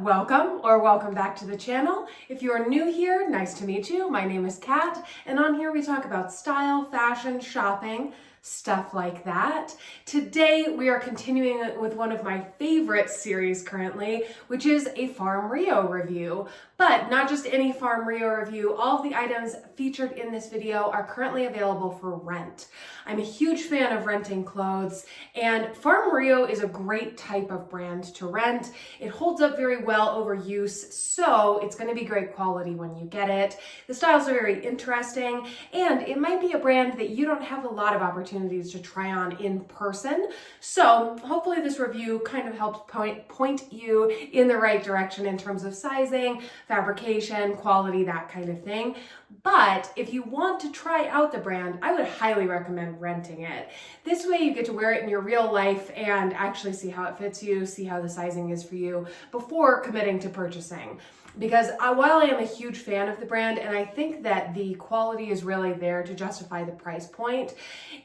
Welcome or welcome back to the channel. If you are new here, nice to meet you. My name is Kat, and on here we talk about style, fashion, shopping, stuff like that. Today we are continuing with one of my favorite series currently, which is a Farm Rio review. But not just any Farm Rio review, all of the items featured in this video are currently available for rent. I'm a huge fan of renting clothes, and Farm Rio is a great type of brand to rent. It holds up very well over use, so it's going to be great quality when you get it. The styles are very interesting, and it might be a brand that you don't have a lot of opportunities to try on in person. So hopefully this review kind of helps point you in the right direction in terms of sizing, fabrication, quality, that kind of thing. But if you want to try out the brand, I would highly recommend renting it. This way you get to wear it in your real life and actually see how it fits you, see how the sizing is for you before committing to purchasing. Because while I am a huge fan of the brand, and I think that the quality is really there to justify the price point,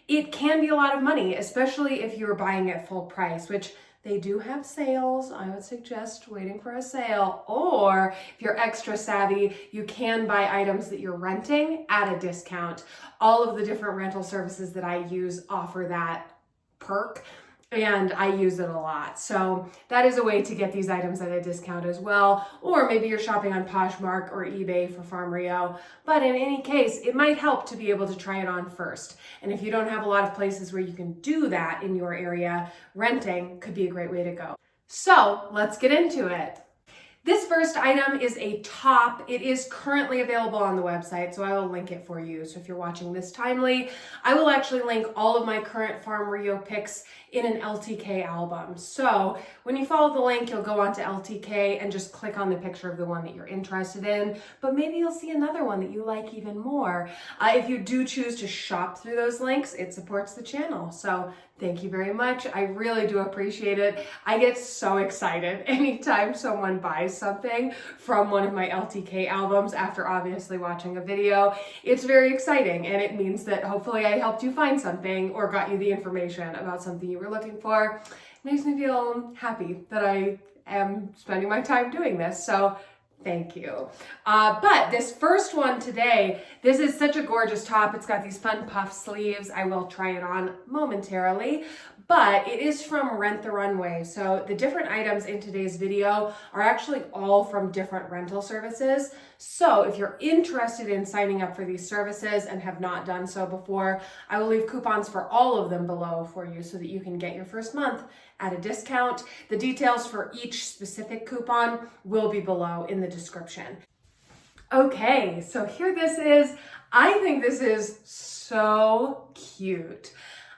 it can be a lot of money, especially if you're buying at full price, which they do have sales. I would suggest waiting for a sale, or if you're extra savvy, you can buy items that you're renting at a discount. All of the different rental services that I use offer that perk, and I use it a lot. So that is a way to get these items at a discount as well. Or maybe you're shopping on Poshmark or eBay for Farm Rio. But in any case, it might help to be able to try it on first. And if you don't have a lot of places where you can do that in your area, renting could be a great way to go. So let's get into it. This first item is a top. It is currently available on the website, so I will link it for you. So if you're watching this timely, I will actually link all of my current Farm Rio picks in an LTK album. So when you follow the link, you'll go onto LTK and just click on the picture of the one that you're interested in, but maybe you'll see another one that you like even more. If you do choose to shop through those links, it supports the channel. So thank you very much. I really do appreciate it. I get so excited anytime someone buys something from one of my LTK albums after obviously watching a video. It's very exciting, and it means that hopefully I helped you find something or got you the information about something you were looking for. It makes me feel happy that I am spending my time doing this. So thank you. But this first one today, this is such a gorgeous top. It's got these fun puff sleeves. I will try it on momentarily, but it is from Rent the Runway. So the different items in today's video are actually all from different rental services. So if you're interested in signing up for these services and have not done so before, I will leave coupons for all of them below for you so that you can get your first month at a discount. The details for each specific coupon will be below in the description. Okay, so here this is. I think this is so cute.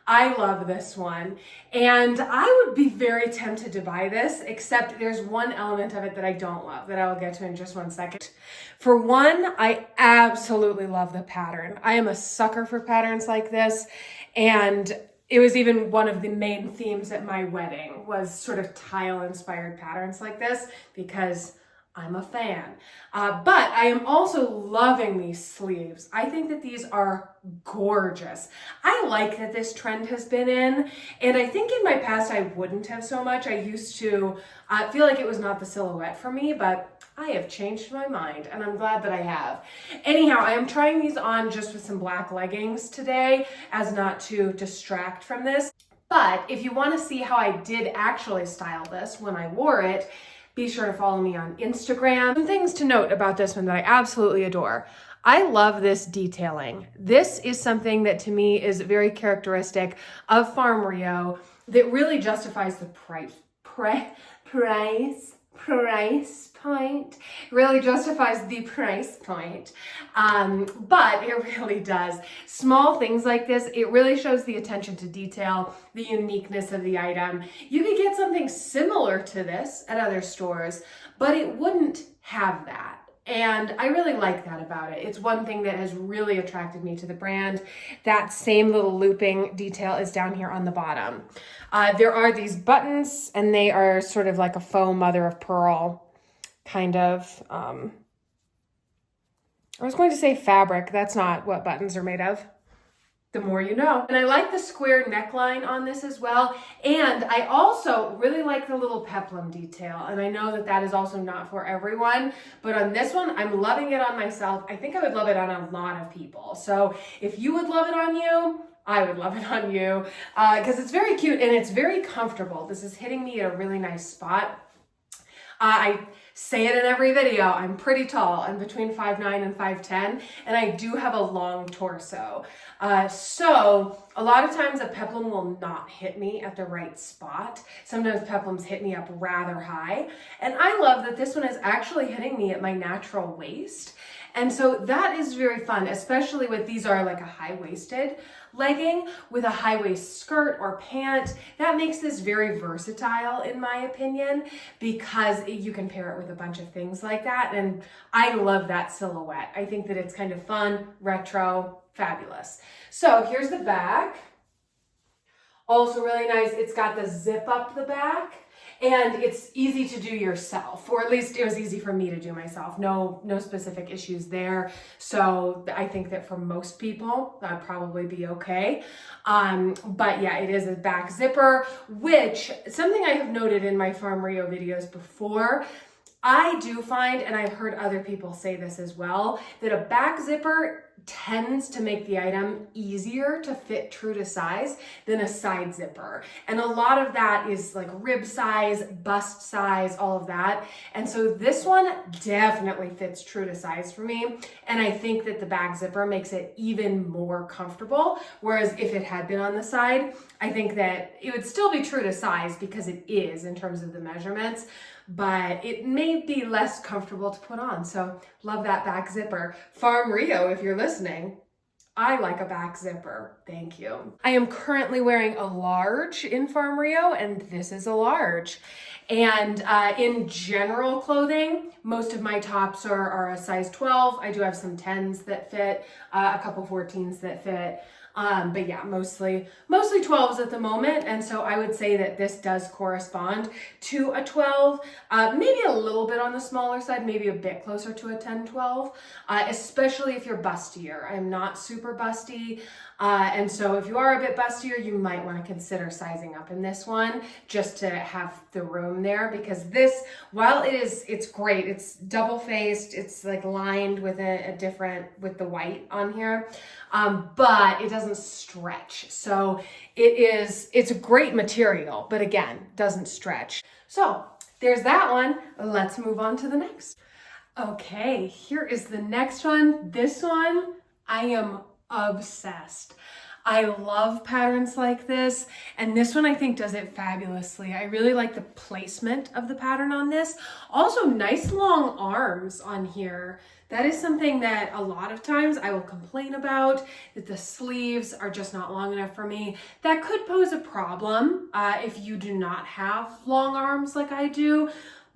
I love this one, and I would be very tempted to buy this, except there's one element of it that I don't love that I will get to in just one second. For one, I absolutely love the pattern. I am a sucker for patterns like this, and it was even one of the main themes at my wedding was sort of tile-inspired patterns like this because I'm a fan. But I am also loving these sleeves. I think that these are gorgeous. I like that this trend has been in, and I think in my past I wouldn't have so much. I used to feel like it was not the silhouette for me, but I have changed my mind, and I'm glad that I have. Anyhow, I am trying these on just with some black leggings today as not to distract from this. But if you want to see how I did actually style this when I wore it, be sure to follow me on Instagram. Some things to note about this one that I absolutely adore. I love this detailing. This is something that to me is very characteristic of Farm Rio that really justifies the price point. Really justifies the price point. But it really does. Small things like this, it really shows the attention to detail, the uniqueness of the item. You could get something similar to this at other stores, but it wouldn't have that. And I really like that about it. It's one thing that has really attracted me to the brand. That same little looping detail is down here on the bottom. There are these buttons, and they are sort of like a faux mother of pearl kind of, I was going to say fabric. That's not what buttons are made of. the more you know. And I like the square neckline on this as well. And I also really like the little peplum detail. And I know that that is also not for everyone, but on this one, I'm loving it on myself. I think I would love it on a lot of people. So if you would love it on you, I would love it on you because it's very cute and it's very comfortable. This is hitting me at a really nice spot. I say it in every video, I'm pretty tall. I'm between 5'9" and 5'10", and I do have a long torso. So a lot of times a peplum will not hit me at the right spot. Sometimes peplums hit me up rather high. And I love that this one is actually hitting me at my natural waist. And so that is very fun, especially with, these are like a high-waisted legging with a high-waist skirt or pant. That makes this very versatile in my opinion, because you can pair it with a bunch of things like that. And I love that silhouette. I think that it's kind of fun, retro, fabulous. So here's the back. Also really nice. It's got the zip up the back. And it's easy to do yourself, or at least it was easy for me to do myself. No specific issues there. So I think that for most people, that'd probably be okay. But yeah, it is a back zipper, which something I have noted in my Farm Rio videos before, I do find, and I've heard other people say this as well, that a back zipper tends to make the item easier to fit true to size than a side zipper. And a lot of that is like rib size, bust size, all of that. And so this one definitely fits true to size for me. And I think that the back zipper makes it even more comfortable. Whereas if it had been on the side, I think that it would still be true to size because it is in terms of the measurements, but it may be less comfortable to put on. So love that back zipper. Farm Rio, if you're listening, I like a back zipper. Thank you. I am currently wearing a large in Farm Rio, and this is a large. And in general clothing, most of my tops are a size 12. I do have some 10s that fit, a couple 14s that fit. But yeah, mostly 12s at the moment. And so I would say that this does correspond to a 12, maybe a little bit on the smaller side, maybe a bit closer to a 10-12, especially if you're bustier. I'm not super busty. And so if you are a bit bustier, you might want to consider sizing up in this one just to have the room there, because this, while it's great, it's double faced, it's like lined with with the white on here, but it doesn't stretch. So it's a great material, but again, doesn't stretch. So there's that one. Let's move on to the next. Okay, here is the next one. This one, I am obsessed. I love patterns like this, and this one I think does it fabulously. I really like the placement of the pattern on this. Also, nice long arms on here. That is something that a lot of times I will complain about, that the sleeves are just not long enough for me. That could pose a problem if you do not have long arms like I do.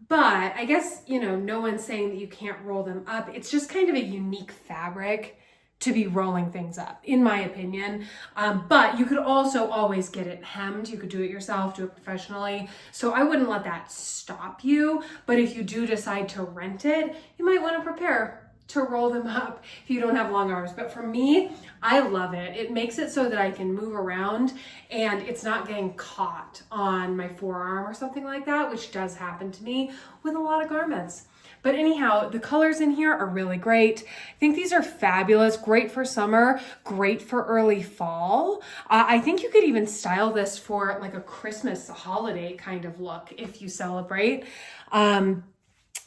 But I guess, no one's saying that you can't roll them up. It's just kind of a unique fabric to be rolling things up, in my opinion. But you could also always get it hemmed. You could do it yourself, do it professionally. So I wouldn't let that stop you. But if you do decide to rent it, you might want to prepare to roll them up if you don't have long arms. But for me, I love it. It makes it so that I can move around and it's not getting caught on my forearm or something like that, which does happen to me with a lot of garments. But anyhow, the colors in here are really great. I think these are fabulous, great for summer, great for early fall. I think you could even style this for like a Christmas holiday kind of look if you celebrate.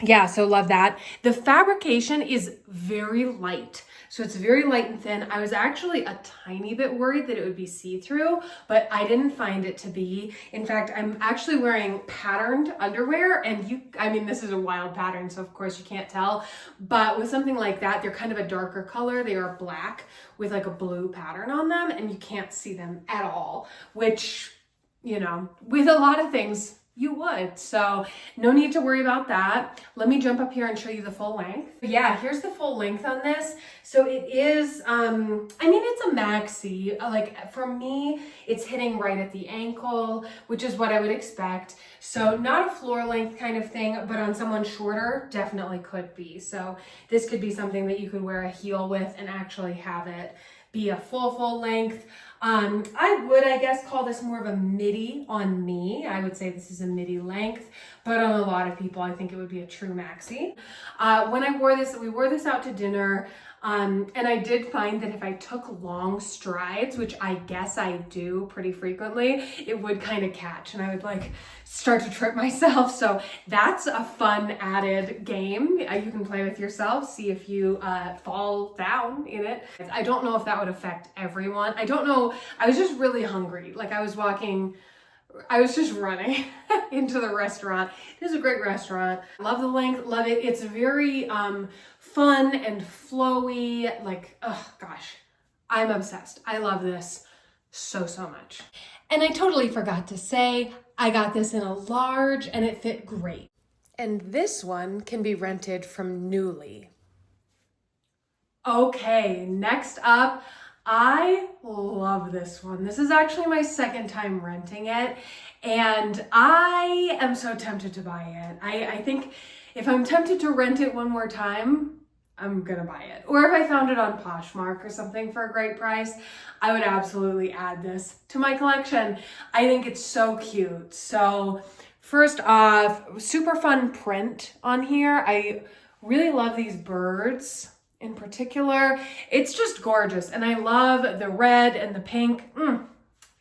Yeah, so love that. The fabrication is very light. So it's very light and thin. I was actually a tiny bit worried that it would be see-through, but I didn't find it to be. In fact, I'm actually wearing patterned underwear, and this is a wild pattern, so of course you can't tell, but with something like that, they're kind of a darker color. They are black with like a blue pattern on them, and you can't see them at all, which, with a lot of things, you would. So no need to worry about that. Let me jump up here and show you the full length. Yeah, here's the full length on this. So it is, it's a maxi. Like for me, it's hitting right at the ankle, which is what I would expect. So not a floor length kind of thing, but on someone shorter, definitely could be. So this could be something that you could wear a heel with and actually have it be a full length. I would, I guess, call this more of a midi on me. I would say this is a midi length, but on a lot of people, I think it would be a true maxi. When I wore this, we wore this out to dinner. And I did find that if I took long strides, which I guess I do pretty frequently, it would kind of catch and I would like start to trip myself. So that's a fun added game you can play with yourself. See if you fall down in it. I don't know if that would affect everyone. I don't know. I was just really hungry. Like I was just running into the restaurant. It is a great restaurant. Love the length, love it. It's very fun and flowy. Like, oh gosh, I'm obsessed. I love this so much. And I totally forgot to say, I got this in a large and it fit great. And this one can be rented from Nuuly. Okay, next up, I love this one. This is actually my second time renting it, and I am so tempted to buy it. I think if I'm tempted to rent it one more time, I'm gonna buy it. Or if I found it on Poshmark or something for a great price, I would absolutely add this to my collection. I think it's so cute. So first off, super fun print on here. I really love these birds. In particular, it's just gorgeous. And I love the red and the pink,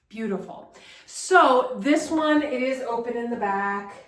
beautiful. So this one, it is open in the back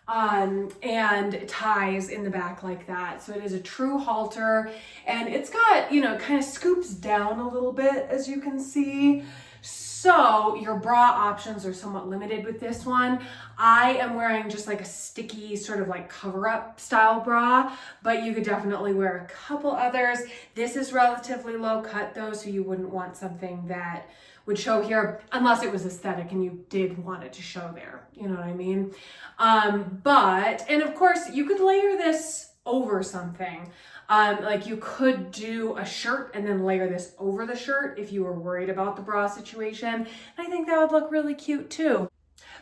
and it ties in the back like that. So it is a true halter and it's got, you know, kind of scoops down a little bit as you can see. So your bra options are somewhat limited with this one. I am wearing just like a sticky sort of like cover up style bra, but you could definitely wear a couple others. This is relatively low cut though, so you wouldn't want something that would show here unless it was aesthetic and you did want it to show there. You know what I mean? And of course you could layer this over something. Like you could do a shirt and then layer this over the shirt if you were worried about the bra situation. And I think that would look really cute too.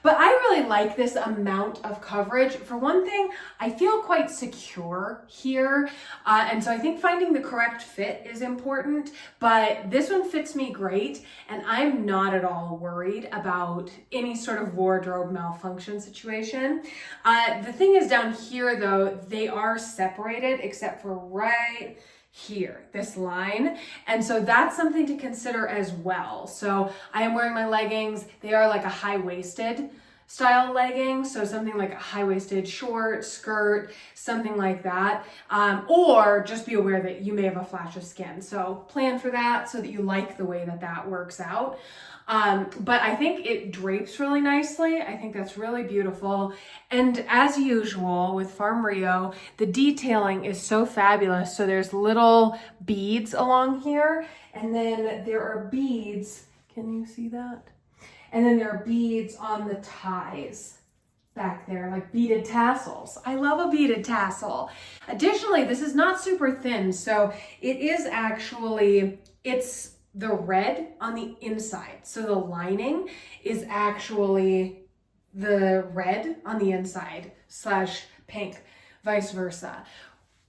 But I really like this amount of coverage. For one thing, I feel quite secure here. And so I think finding the correct fit is important, but this one fits me great. And I'm not at all worried about any sort of wardrobe malfunction situation. The thing is down here though, they are separated except for right here, this line. And so that's something to consider as well. So I am wearing my leggings. They are like a high-waisted style legging. So something like a high-waisted short, skirt, something like that. Or just be aware that you may have a flash of skin. So plan for that so that you like the way that that works out. But I think it drapes really nicely. I think that's really beautiful. And as usual with Farm Rio, the detailing is so fabulous. So there's little beads along here, and then there are beads. Can you see that? And then there are beads on the ties back there, like beaded tassels. I love a beaded tassel. Additionally, this is not super thin. So it is actually, it's the red on the inside. So the lining is actually the red on the inside / pink, vice versa.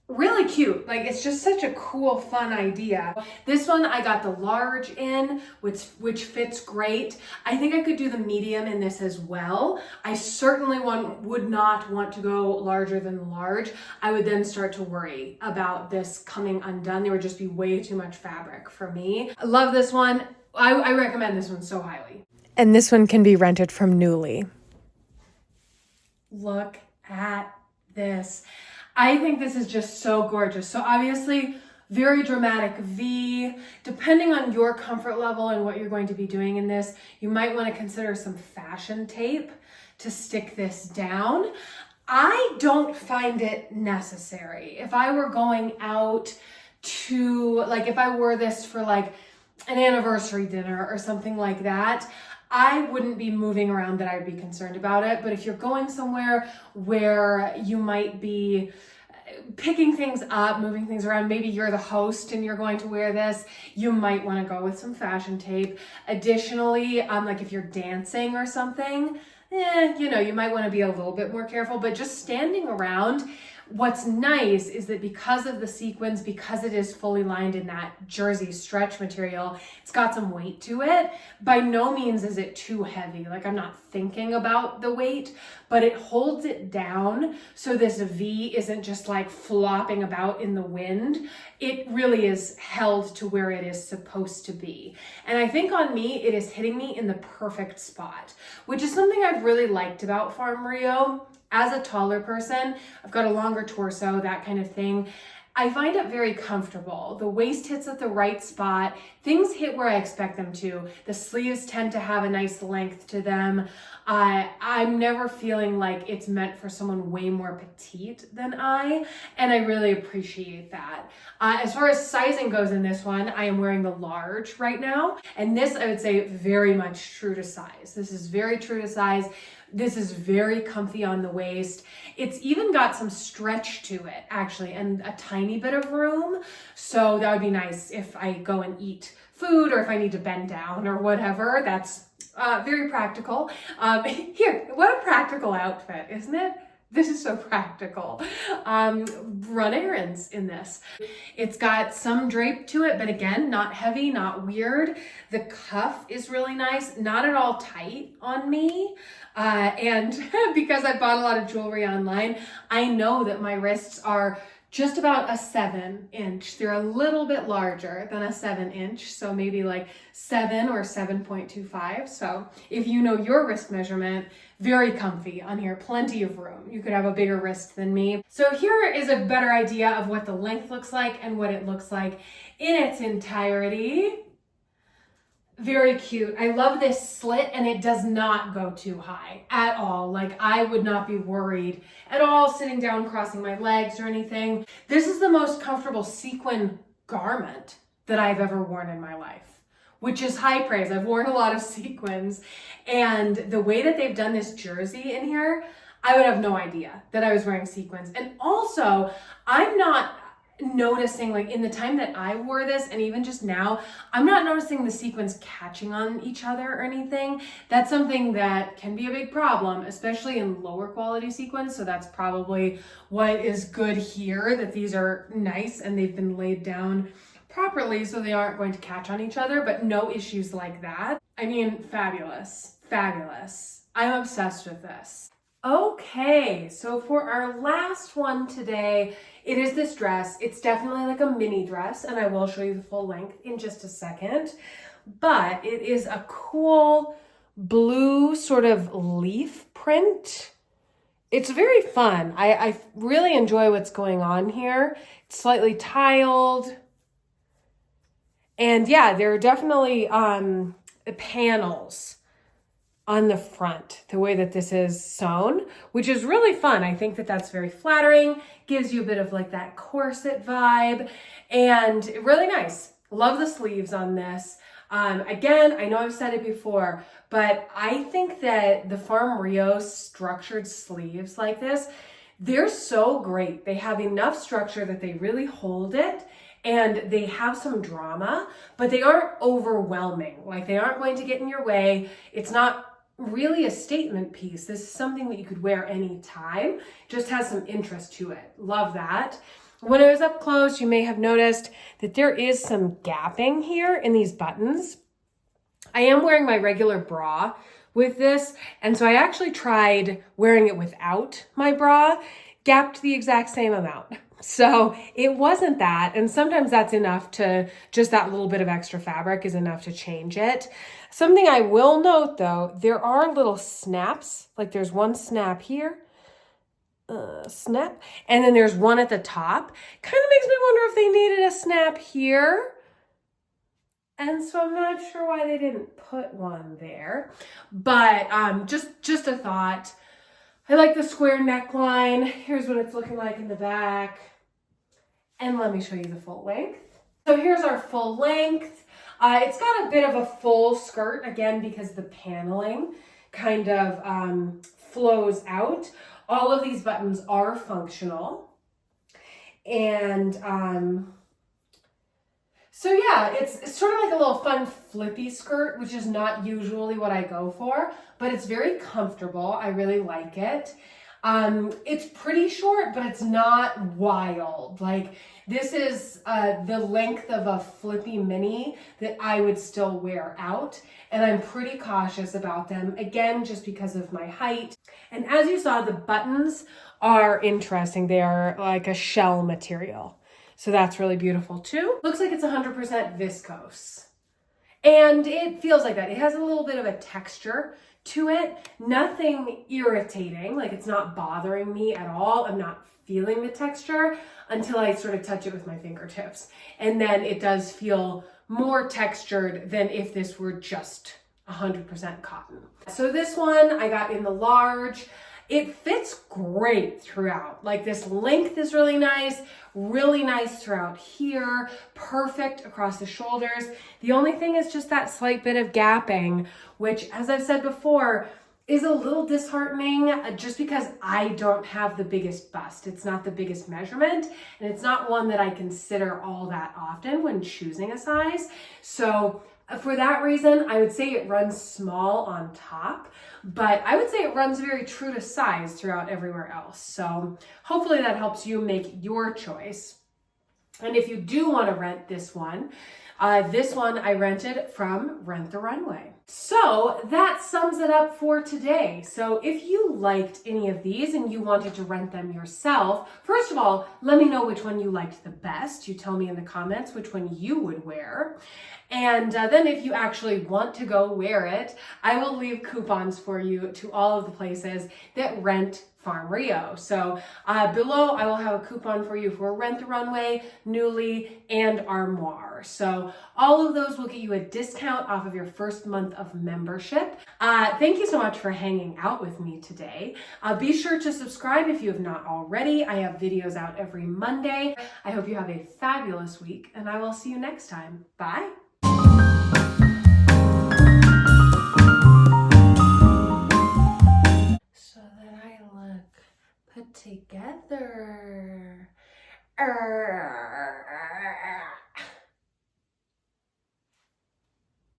Really cute. Like it's just such a cool, fun idea. This one I got the large in, which fits great. I think I could do the medium in this as well. I certainly would not want to go larger than large. I would then start to worry about this coming undone. There would just be way too much fabric for me. I love this one. I recommend this one so highly. And this one can be rented from Nuuly. Look at this. I think this is just so gorgeous. So obviously, very dramatic V. Depending on your comfort level and what you're going to be doing in this, you might want to consider some fashion tape to stick this down. I don't find it necessary. If I were going out to, like if I wore this for like an anniversary dinner or something like that, I wouldn't be moving around that I would be concerned about it. But if you're going somewhere where you might be picking things up, moving things around, maybe you're the host and you're going to wear this, you might want to go with some fashion tape. Additionally, like if you're dancing or something, you know, you might want to be a little bit more careful, but just standing around What's nice is that because of the sequins, because it is fully lined in that jersey stretch material, it's got some weight to it. By no means is it too heavy. Like, I'm not thinking about the weight, but it holds it down so this V isn't just like flopping about in the wind. It really is held to where it is supposed to be. And I think on me, it is hitting me in the perfect spot, which is something I've really liked about Farm Rio. As a taller person, I've got a longer torso, that kind of thing. I find it very comfortable. The waist hits at the right spot. Things hit where I expect them to. The sleeves tend to have a nice length to them. I'm never feeling like it's meant for someone way more petite than I, and I really appreciate that. As far as sizing goes in this one, I am wearing the large right now, and this I would say very much true to size. This is very true to size. This is very comfy on the waist. It's even got some stretch to it, actually, and a tiny bit of room. So that would be nice if I go and eat food or if I need to bend down or whatever. That's very practical. Here, what a practical outfit, isn't it? This is so practical. Run errands in this. It's got some drape to it, but again, not heavy, not weird. The cuff is really nice, not at all tight on me. And because I bought a lot of jewelry online, I know that my wrists are just about a 7-inch. They're a little bit larger than a 7-inch, so maybe like 7 or 7.25. So if you know your wrist measurement, very comfy on here, plenty of room. You could have a bigger wrist than me. So here is a better idea of what the length looks like and what it looks like in its entirety. Very cute. I love this slit, and it does not go too high at all. Like, I would not be worried at all sitting down, crossing my legs or anything. This is the most comfortable sequin garment that I've ever worn in my life, which is high praise. I've worn a lot of sequins, and the way that they've done this jersey in here, I would have no idea that I was wearing sequins. And also, I'm not noticing, like, in the time that I wore this and even just now, I'm not noticing the sequins catching on each other or anything. That's something that can be a big problem, especially in lower quality sequins. So that's probably what is good here, that these are nice and they've been laid down properly so they aren't going to catch on each other, but no issues like that. I mean, fabulous, fabulous. I'm obsessed with this. Okay, so for our last one today, it is this dress. It's definitely like a mini dress, and I will show you the full length in just a second, but it is a cool blue sort of leaf print. It's very fun. I really enjoy what's going on here. It's slightly tiled, and yeah, there are definitely panels on the front, the way that this is sewn, which is really fun. I think that that's very flattering, gives you a bit of like that corset vibe, and really nice. Love the sleeves on this. Again, I know I've said it before, but I think that the Farm Rio structured sleeves like this, they're so great. They have enough structure that they really hold it, and they have some drama, but they aren't overwhelming. Like, they aren't going to get in your way. It's not really a statement piece. This is something that you could wear anytime. Just has some interest to it. Love that. When I was up close, you may have noticed that there is some gapping here in these buttons. I am wearing my regular bra with this, and so I actually tried wearing it without my bra, gapped the exact same amount. So it wasn't that, and sometimes that's enough to, just that little bit of extra fabric is enough to change it. Something I will note though, there are little snaps, like there's one snap here, snap, and then there's one at the top. Kind of makes me wonder if they needed a snap here. And so I'm not sure why they didn't put one there, but just a thought. I like the square neckline. Here's what it's looking like in the back. And let me show you the full length. So here's our full length. It's got a bit of a full skirt, again, because the paneling kind of flows out. All of these buttons are functional. And so yeah, it's sort of like a little fun flippy skirt, which is not usually what I go for, but it's very comfortable. I really like it. It's pretty short, but it's not wild. Like, this is the length of a flippy mini that I would still wear out, and I'm pretty cautious about them, again, just because of my height. And as you saw, the buttons are interesting. They are like a shell material, so that's really beautiful too. Looks like it's 100% viscose, and it feels like that. It has a little bit of a texture to it, nothing irritating, like it's not bothering me at all. I'm not feeling the texture until I sort of touch it with my fingertips. And then it does feel more textured than if this were just 100% cotton. So this one I got in the large. It fits great throughout. Like, this length is really nice throughout here, perfect across the shoulders. The only thing is just that slight bit of gapping, which, as I've said before, is a little disheartening just because I don't have the biggest bust. It's not the biggest measurement, and it's not one that I consider all that often when choosing a size. So for that reason, I would say it runs small on top, but I would say it runs very true to size throughout everywhere else. So hopefully that helps you make your choice. And if you do want to rent this one I rented from Rent the Runway. So that sums it up for today. So if you liked any of these and you wanted to rent them yourself, first of all, let me know which one you liked the best. You tell me in the comments which one you would wear. And then if you actually want to go wear it, I will leave coupons for you to all of the places that rent Farm Rio. So below I will have a coupon for you for Rent the Runway, Nuuly, and Armoire. So all of those will get you a discount off of your first month of membership. Thank you so much for hanging out with me today. Be sure to subscribe if you have not already. I have videos out every Monday. I hope you have a fabulous week, and I will see you next time. Bye. Put together.